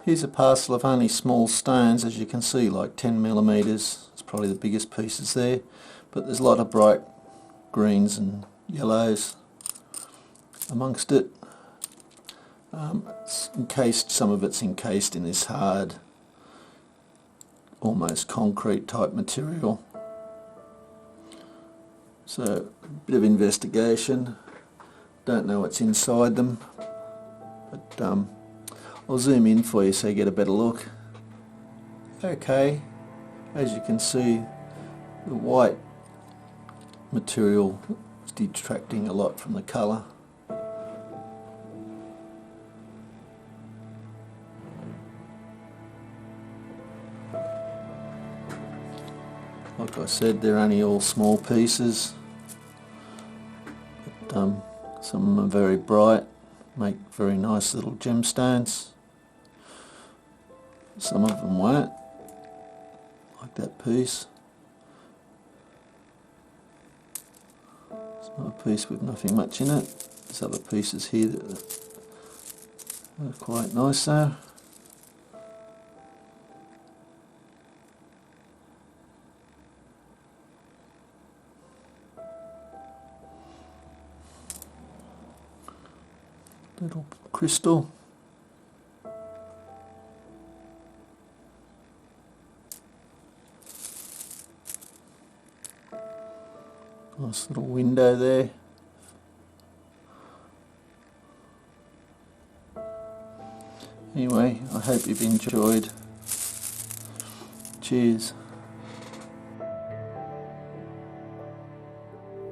Here's a parcel of only small stones, as you can see, like 10mm. It's probably the biggest pieces there, but there's a lot of bright greens and yellows amongst it. It's encased, some of it's encased in this hard, almost concrete type material. So a bit of investigation. Don't know what's inside them, but I'll zoom in for you so you get a better look. Okay, as you can see, the white material is detracting a lot from the colour. Like I said, they're only all small pieces, but some of them are very bright, make very nice little gemstones. Some of them won't, like that piece. It's not a piece with nothing much in it. There's other pieces here that are quite nice though. Little crystal. Nice little window there. Anyway, I hope you've enjoyed. Cheers.